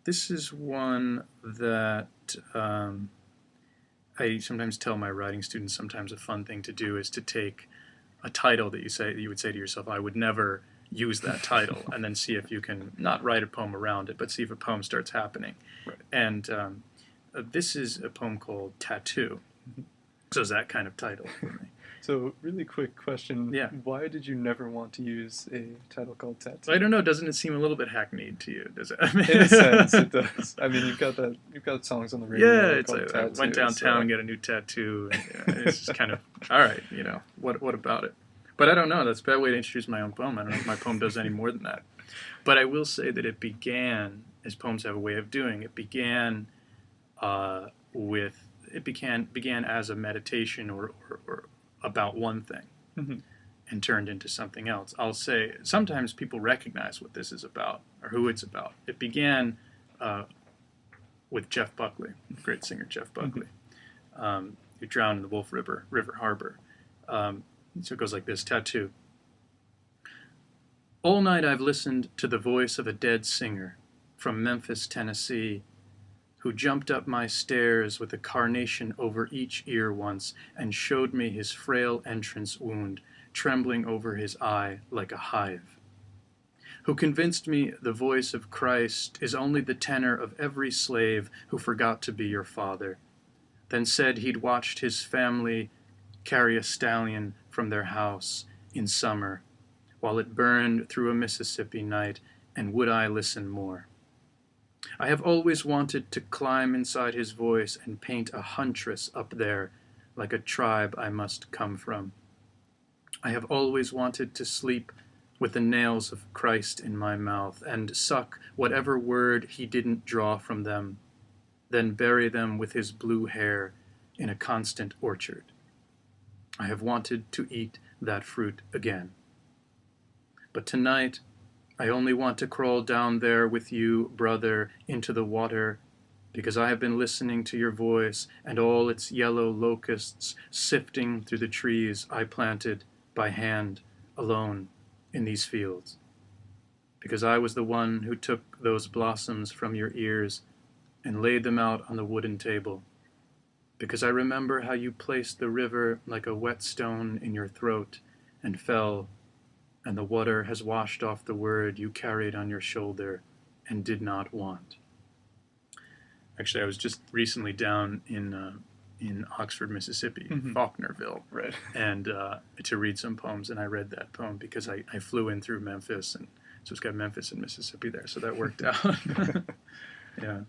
This is one that I sometimes tell my writing students. Sometimes a fun thing to do is to take a title that you would say to yourself, I would never use that title, and then see if you can not write a poem around it, but see if a poem starts happening. Right. And this is a poem called Tattoo. So it's that kind of title for me. So, really quick question. Yeah. Why did you never want to use a title called Tattoo? I don't know. Doesn't it seem a little bit hackneyed to you? Does it? In a sense, it does. I mean, you've got songs on the radio. Yeah, it's called like, Tattoo, I went downtown so. and got a new tattoo. And, it's just kind of, all right, what about it? But I don't know. That's a bad way to introduce my own poem. I don't know if my poem does any more than that. But I will say that it began, as poems have a way of doing, it began began as a meditation or about one thing, Mm-hmm. and turned into something else. I'll say sometimes people recognize what this is about or who it's about. It began with Jeff Buckley, great singer Jeff Buckley, who drowned in the Wolf River Harbor. So it goes like this: Tattoo. All night I've listened to the voice of a dead singer from Memphis, Tennessee, who jumped up my stairs with a carnation over each ear once and showed me his frail entrance wound, trembling over his eye like a hive. Who convinced me the voice of Christ is only the tenor of every slave who forgot to be your father, then said he'd watched his family carry a stallion from their house in summer while it burned through a Mississippi night, and would I listen more? I have always wanted to climb inside his voice and paint a huntress up there, like a tribe I must come from. I have always wanted to sleep with the nails of Christ in my mouth and suck whatever word he didn't draw from them, then bury them with his blue hair in a constant orchard. I have wanted to eat that fruit again. But tonight, I only want to crawl down there with you, brother, into the water, because I have been listening to your voice and all its yellow locusts sifting through the trees I planted by hand, alone, in these fields. Because I was the one who took those blossoms from your ears and laid them out on the wooden table. Because I remember how you placed the river like a whetstone in your throat and fell, and the water has washed off the word you carried on your shoulder and did not want. Actually, I was just recently down in Oxford, Mississippi, Faulknerville, Right. and to read some poems, and I read that poem because I flew in through Memphis, and so it's got Memphis and Mississippi there, so that worked out. Yeah.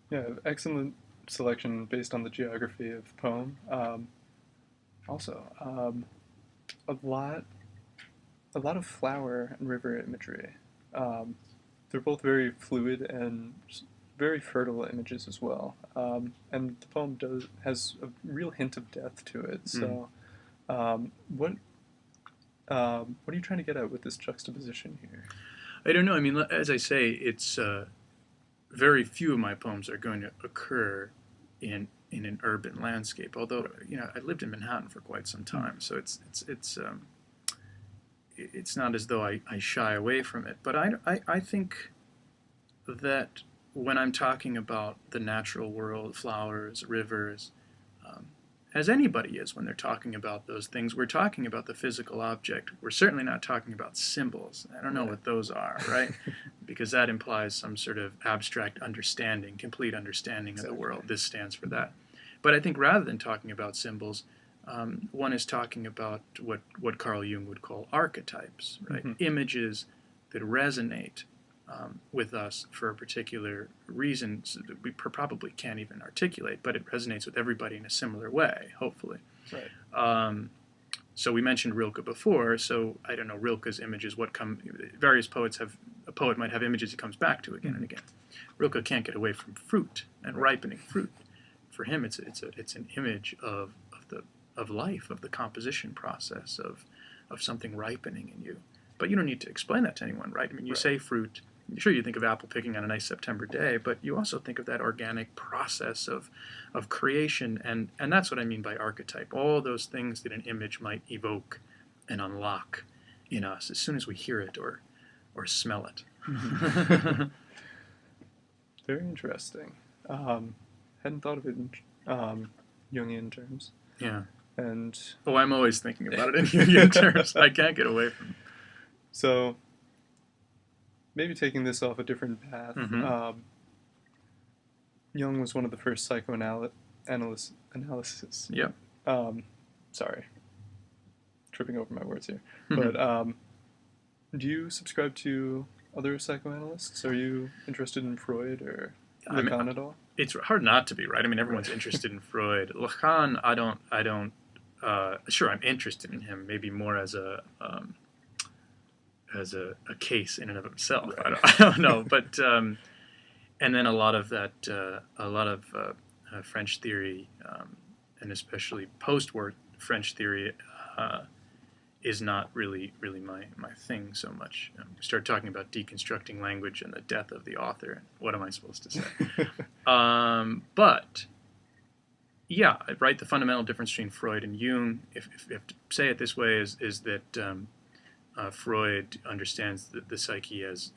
Yeah, excellent selection based on the geography of the poem. A lot of flower and river imagery. They're both very fluid and very fertile images as well. And the poem has a real hint of death to it. So, what are you trying to get at with this juxtaposition here? I don't know. I mean, as I say, it's very few of my poems are going to occur in an urban landscape. Although, I lived in Manhattan for quite some time, so it's not as though I shy away from it. But I think that when I'm talking about the natural world, flowers, rivers, as anybody is when they're talking about those things, we're talking about the physical object. We're certainly not talking about symbols. I don't know what those are, right? Because that implies some sort of abstract understanding, complete understanding of the world. This stands for that. But I think rather than talking about symbols, one is talking about what Carl Jung would call archetypes, right? Images that resonate with us for a particular reason that we probably can't even articulate, but it resonates with everybody in a similar way, hopefully. Right. So we mentioned Rilke before, so I don't know, Rilke's images, various poets have, a poet might have images he comes back to again and again. Rilke can't get away from fruit and ripening fruit. For him, it's an image of life, of the composition process, of something ripening in you. But you don't need to explain that to anyone, right? I mean, you say fruit, sure, you think of apple picking on a nice September day, but you also think of that organic process of creation, and that's what I mean by archetype. All those things that an image might evoke and unlock in us as soon as we hear it or smell it. Very interesting. Hadn't thought of it in Jungian terms. Yeah. And Oh, I'm always thinking about it in Jungian terms. I can't get away from it. so maybe taking this off a different path. Mm-hmm. Jung was one of the first psychoanalysts. Yep. Sorry, tripping over my words here. Mm-hmm. But do you subscribe to other psychoanalysts? Are you interested in Freud or Lacan at all? It's hard not to be, right? I mean, everyone's interested in Freud. Lacan, I don't. Sure, I'm interested in him. Maybe more as a case in and of himself. Right. I don't know, but and then a lot of French theory, and especially post-war French theory, is not really my thing so much. We start talking about deconstructing language and the death of the author. What am I supposed to say? But yeah, right. The fundamental difference between Freud and Jung, if you have to say it this way, is that Freud understands the psyche as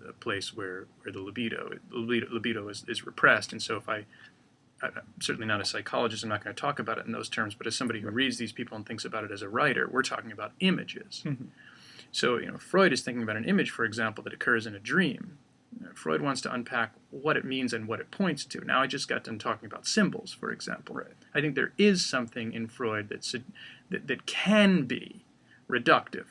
a place where the libido is repressed, and so I'm certainly not a psychologist, I'm not going to talk about it in those terms, but as somebody who reads these people and thinks about it as a writer, we're talking about images. Mm-hmm. So, Freud is thinking about an image, for example, that occurs in a dream. Freud wants to unpack what it means and what it points to. Now, I just got done talking about symbols, for example. Right. I think there is something in Freud that can be reductive.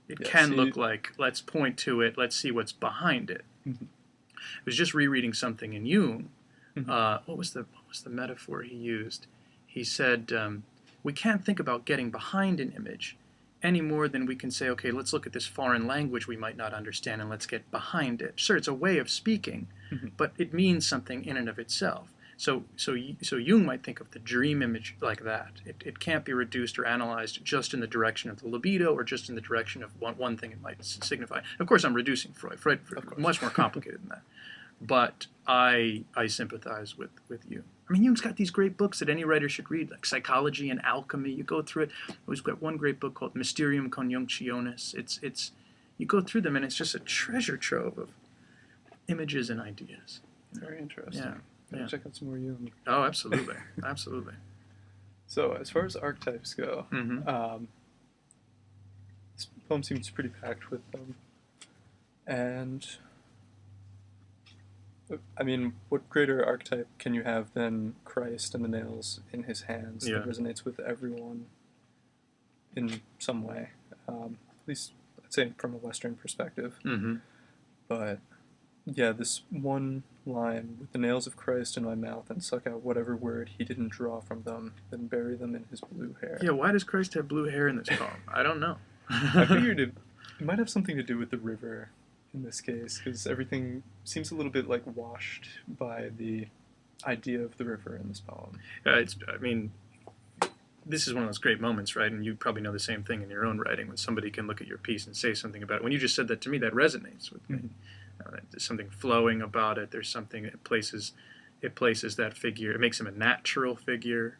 It can look like, let's point to it, let's see what's behind it. Mm-hmm. I was just rereading something in Jung. Mm-hmm. What was the metaphor he used? He said, we can't think about getting behind an image any more than we can say, okay, let's look at this foreign language we might not understand and let's get behind it. Sure, it's a way of speaking, but it means something in and of itself. So Jung might think of the dream image like that. It can't be reduced or analyzed just in the direction of the libido or just in the direction of one thing it might signify. Of course, I'm reducing Freud. Freud much more complicated than that. But I sympathize with you. I mean, Jung's got these great books that any writer should read, like Psychology and Alchemy. You go through it. He's got one great book called Mysterium Conjunctionis. It's you go through them, and it's just a treasure trove of images and ideas. Very interesting. Yeah. Check out some more Jung. Oh, absolutely, absolutely. So, as far as archetypes go, this poem seems pretty packed with them, and I mean, what greater archetype can you have than Christ and the nails in his hands that resonates with everyone in some way? At least, I'd say from a Western perspective. Mm-hmm. But, yeah, this one line, with the nails of Christ in my mouth and suck out whatever word he didn't draw from them, then bury them in his blue hair. Yeah, why does Christ have blue hair in this poem? I don't know. I figured it might have something to do with the river in this case, because everything seems a little bit like washed by the idea of the river in this poem. This is one of those great moments, right? And you probably know the same thing in your own writing when somebody can look at your piece and say something about it. When you just said that to me, that resonates with me. There's something flowing about it. There's something it places that figure. It makes him a natural figure.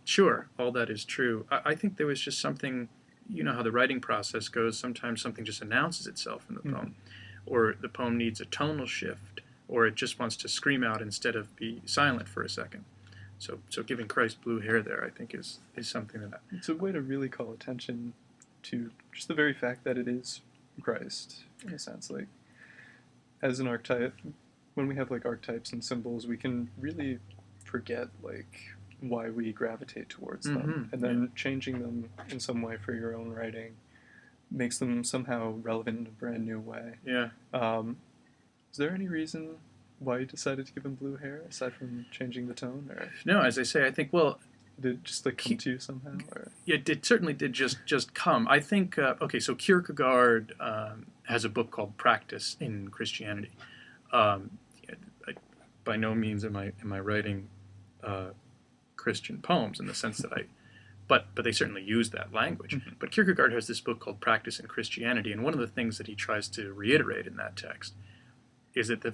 Sure, all that is true. I think there was just something. You know how the writing process goes. Sometimes something just announces itself in the poem, or the poem needs a tonal shift, or it just wants to scream out instead of be silent for a second. So giving Christ blue hair there, I think, is something that it's a way to really call attention to just the very fact that it is Christ, in a sense. Like, as an archetype, when we have like archetypes and symbols, we can really forget like why we gravitate towards them, and then changing them in some way for your own writing makes them somehow relevant in a brand new way. Yeah. Is there any reason why you decided to give him blue hair aside from changing the tone? Or no, as I say, I think did it just like come to you somehow? Or? Yeah, it certainly did just come. I think so Kierkegaard has a book called Practice in Christianity. By no means am I writing Christian poems in the sense that but they certainly use that language. But Kierkegaard has this book called Practice in Christianity, and one of the things that he tries to reiterate in that text is that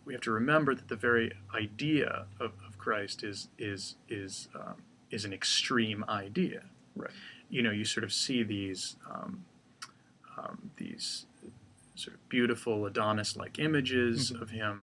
we have to remember that the very idea of Christ is an extreme idea. Right. You sort of see these sort of beautiful Adonis-like images of him